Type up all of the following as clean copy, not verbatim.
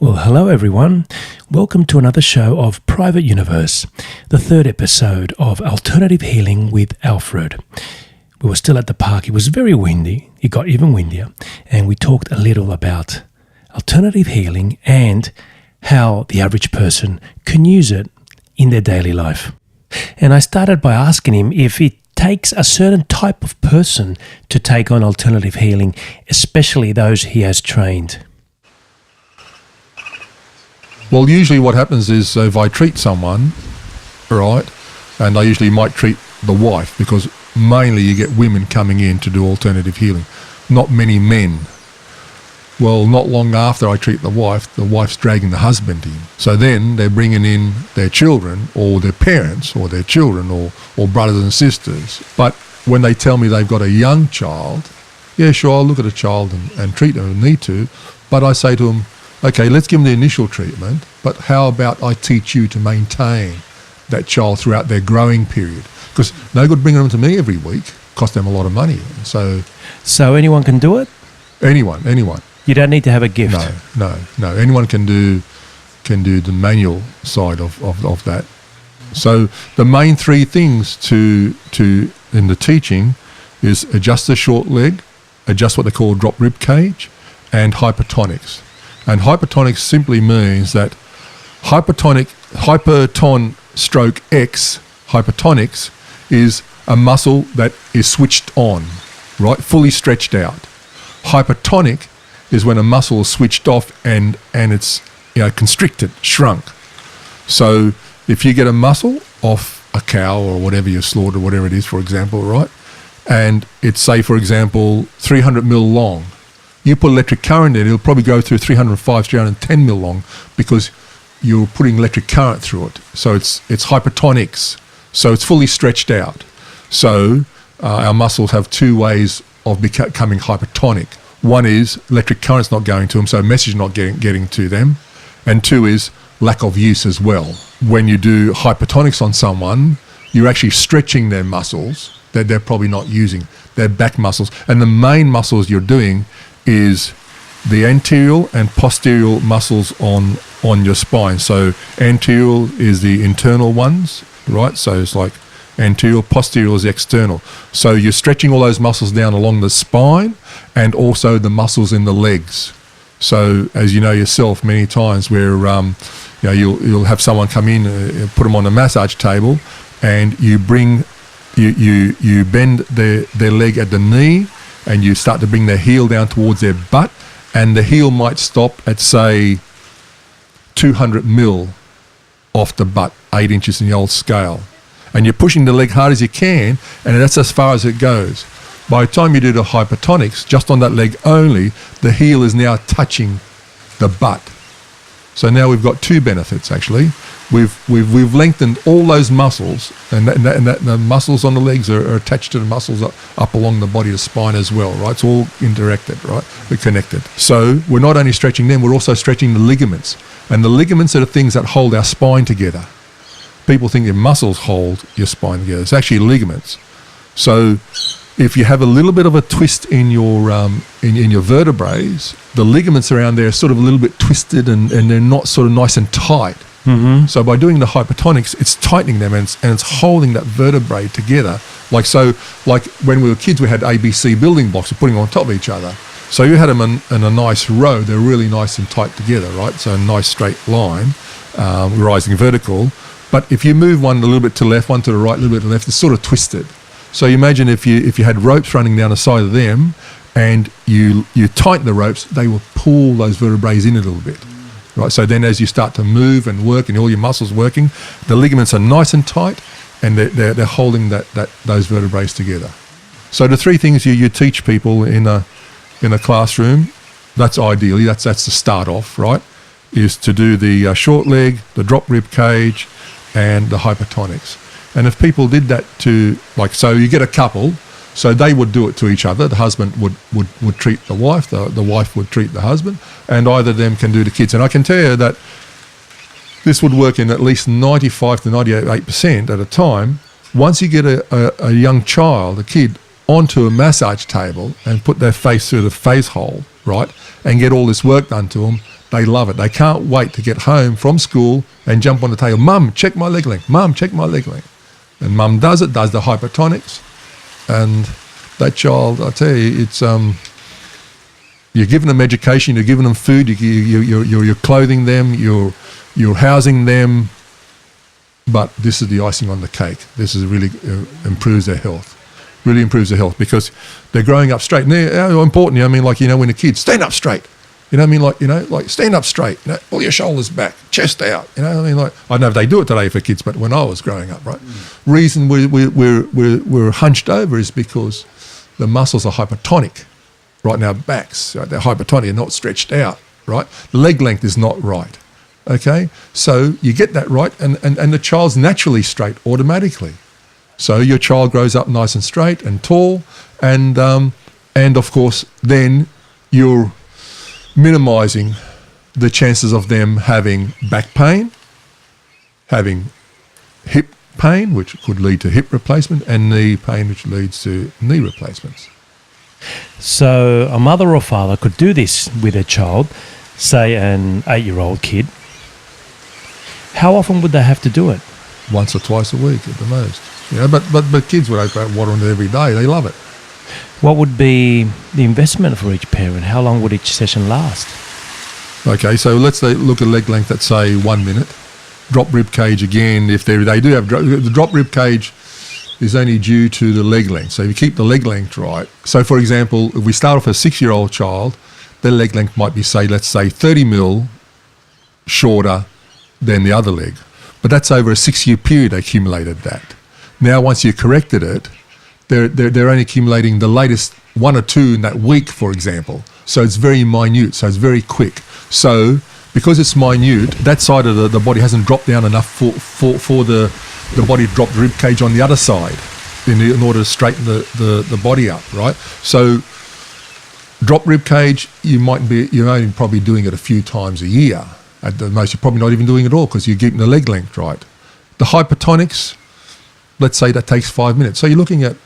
Well, hello everyone. Welcome to another show of Private Universe, the third episode of Alternative Healing with Alfred. We were still at the park. It was very windy. It got even windier. And we talked a little about alternative healing and how the average person can use it in their daily life. And I started by asking him if it takes a certain type of person to take on alternative healing, especially those he has trained. Well, usually what happens is if I treat someone, right, and I usually might treat the wife, because mainly you get women coming in to do alternative healing, not many men. Well, not long after I treat the wife's dragging the husband in. So then they're bringing in their children or their parents or their children or brothers and sisters. But when they tell me they've got a young child, yeah, sure, I'll look at a child and treat them if I need to. But I say to them, okay, let's give them the initial treatment, but how about I teach you to maintain that child throughout their growing period? Because no good bringing them to me every week, cost them a lot of money. So anyone can do it? Anyone. You don't need to have a gift? No. Anyone can do the manual side of that. So the main three things to in the teaching is adjust the short leg, adjust what they call drop rib cage, and hypertonics. And hypertonics simply means that hyperton stroke X, hypertonics, is a muscle that is switched on, right, fully stretched out. Hypertonic is when a muscle is switched off and it's constricted, shrunk. So if you get a muscle off a cow or whatever you slaughter, whatever it is, for example, right, and it's, say, for example, 300 mil long, you put electric current in, it'll probably go through 305, 310 mil long because you're putting electric current through it. So it's hypertonics. So it's fully stretched out. So our muscles have two ways of becoming hypertonic. One is electric current's not going to them, so message not getting to them. And two is lack of use as well. When you do hypertonics on someone, you're actually stretching their muscles that they're probably not using, their back muscles. And the main muscles you're doing is the anterior and posterior muscles on your spine. So anterior is the internal ones, right? So it's like anterior, posterior is external. So you're stretching all those muscles down along the spine and also the muscles in the legs. So as you know yourself, many times where you'll have someone come in, put them on a massage table, and you bend their leg at the knee, and you start to bring their heel down towards their butt, and the heel might stop at, say, 200 mil off the butt, 8 inches in the old scale. And you're pushing the leg hard as you can, and that's as far as it goes. By the time you do the hypertonics, just on that leg only, the heel is now touching the butt. So now we've got two benefits, actually. We've lengthened all those muscles, and the muscles on the legs are attached to the muscles up along the body, the spine as well, right? It's all interacted, right? We're connected. So we're not only stretching them, we're also stretching the ligaments. And the ligaments are the things that hold our spine together. People think your muscles hold your spine together. It's actually ligaments. So if you have a little bit of a twist in your vertebrae, the ligaments around there are sort of a little bit twisted and they're not sort of nice and tight. Mm-hmm. So by doing the hypertonics, it's tightening them and it's holding that vertebrae together. Like when we were kids, we had ABC building blocks, we're putting them on top of each other. So you had them in a nice row, they're really nice and tight together, right? So a nice straight line, rising vertical. But if you move one a little bit to the left, one to the right, a little bit to the left, it's sort of twisted. So you imagine if you had ropes running down the side of them and you tighten the ropes, they will pull those vertebrae in a little bit. Right, so then as you start to move and work and all your muscles working, the ligaments are nice and tight and they're holding those vertebrae together. So the three things you teach people in a classroom, that's ideally, that's the start off, right, is to do the short leg, the drop rib cage, and the hypertonics. And if people did that so you get a couple, so they would do it to each other. The husband would treat the wife, the wife would treat the husband, and either of them can do the kids. And I can tell you that this would work in at least 95 to 98% at a time. Once you get a young child, a kid, onto a massage table and put their face through the face hole, right, and get all this work done to them, They love it. They can't wait to get home from school and jump on the table. Mum, check my leg length. Mum, check my leg length. And mum does it, does the hypertonics. And that child, I tell you, it's you're giving them education, you're giving them food, you're clothing them, you're housing them. But this is the icing on the cake. This is really improves their health. Really improves their health because they're growing up straight. And they're important, you know what I mean? Like, you know, when a kid, stand up straight. You know what I mean? Like, you know, like stand up straight, you know, pull your shoulders back, chest out. You know what I mean? Like, I don't know if they do it today for kids, but when I was growing up, right? Reason we're hunched over is because the muscles are hypertonic, right? In our backs, right? They're hypertonic and not stretched out, right? The leg length is not right, okay? So you get that right and the child's naturally straight automatically. So your child grows up nice and straight and tall and of course then you're minimising the chances of them having back pain, having hip pain, which could lead to hip replacement, and knee pain, which leads to knee replacements. So a mother or father could do this with a child, say an 8-year-old kid. How often would they have to do it? Once or twice a week at the most. You know, but kids would open water on it every day. They love it. What would be the investment for each parent? How long would each session last? Okay, so let's look at leg length at, say, 1 minute. Drop rib cage again, if they do have the drop rib cage is only due to the leg length. So if you keep the leg length right. So, for example, if we start off a 6-year-old child, their leg length might be, let's say 30 mil shorter than the other leg. But that's over a 6-year period they accumulated that. Now, once you corrected it, they're only accumulating the latest 1 or 2 in that week, for example. So it's very minute, so it's very quick. So because it's minute, that side of the body hasn't dropped down enough for the body to drop the rib cage on the other side in order to straighten the body up, right? So drop rib cage, you're only probably doing it a few times a year. At the most, you're probably not even doing it all because you're keeping the leg length right. The hypertonics, let's say that takes 5 minutes. So you're looking at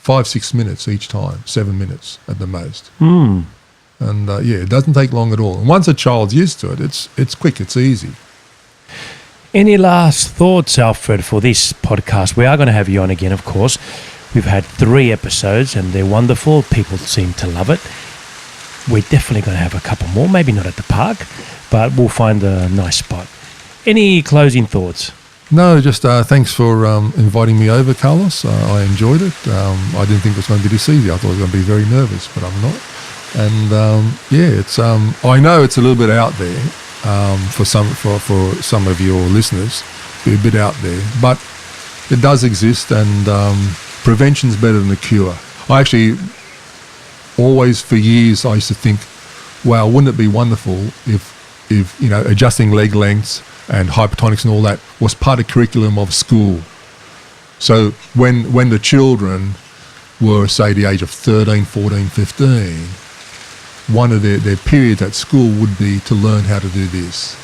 5-6 minutes each time, 7 minutes at the most. And it doesn't take long at all. And once a child's used to it, it's quick, it's easy. Any last thoughts, Alfred, for this podcast? We are going to have you on again, of course. We've had 3 episodes and they're wonderful. People seem to love it. We're definitely going to have a couple more, maybe not at the park, but we'll find a nice spot. Any closing thoughts? No, just thanks for inviting me over, Carlos. I enjoyed it. I didn't think it was going to be this easy. I thought it was going to be very nervous, but I'm not. And it's I know it's a little bit out there for some of your listeners. Be a bit out there, but it does exist, and prevention's better than the cure. I actually always, for years, I used to think, wow, wouldn't it be wonderful if you know, adjusting leg lengths and hypertonics and all that was part of curriculum of school. So when the children were, say, the age of 13, 14, 15, one of their periods at school would be to learn how to do this.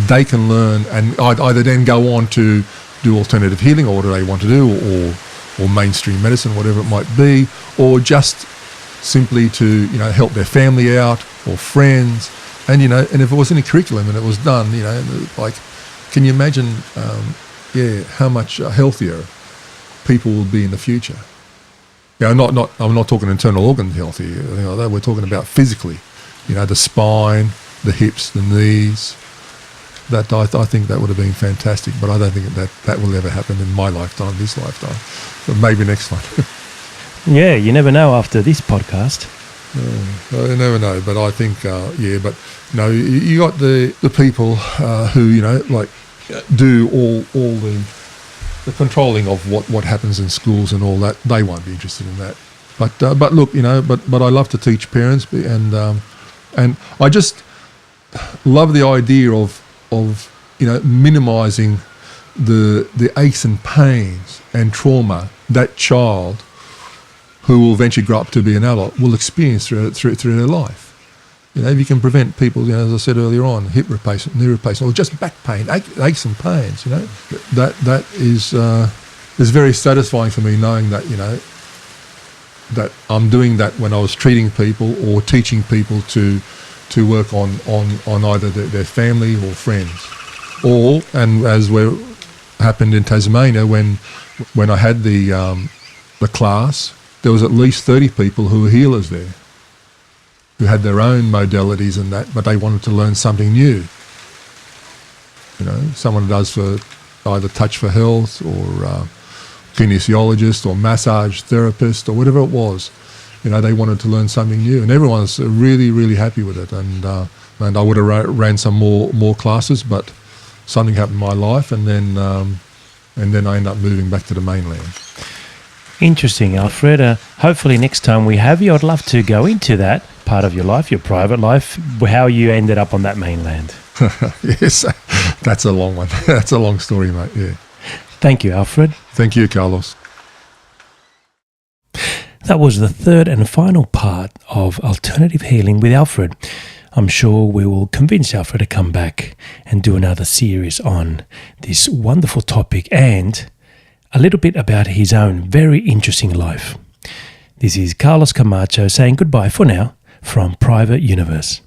They can learn and either then go on to do alternative healing or what do they want to do, or mainstream medicine, whatever it might be, or just simply to, you know, help their family out or friends. And, you know, and if it was in a curriculum and it was done, you know, like, can you imagine, how much healthier people will be in the future? You know, I'm not talking internal organ health here. You know, we're talking about physically, you know, the spine, the hips, the knees. That I think that would have been fantastic, but I don't think that will ever happen in my lifetime, this lifetime. But maybe next one. Yeah, you never know after this podcast. I never know, but I think, but you know, you got the people who, you know, like do all the controlling of what happens in schools and all that. They won't be interested in that. But look, you know, but I love to teach parents, and I just love the idea of you know, minimising the aches and pains and trauma that child who will eventually grow up to be an adult will experience through their life. You know, if you can prevent people, you know, as I said earlier on, hip replacement, knee replacement, or just back pain, aches and pains, you know, that is very satisfying for me, knowing that, you know, that I'm doing that when I was treating people or teaching people to to work on either their family or friends. Or, and as happened in Tasmania, when I had the class, there was at least 30 people who were healers there, who had their own modalities and that, but they wanted to learn something new. You know, someone does for either touch for health or kinesiologist or massage therapist or whatever it was. You know, they wanted to learn something new, and everyone's really, really happy with it. And I would have ran some more classes, but something happened in my life, and then I ended up moving back to the mainland. Interesting, Alfred. Hopefully next time we have you, I'd love to go into that part of your life, your private life, how you ended up on that mainland. Yes, that's a long one. That's a long story, mate, yeah. Thank you, Alfred. Thank you, Carlos. That was the third and final part of Alternative Healing with Alfred. I'm sure we will convince Alfred to come back and do another series on this wonderful topic and a little bit about his own very interesting life. This is Carlos Camacho saying goodbye for now from Private Universe.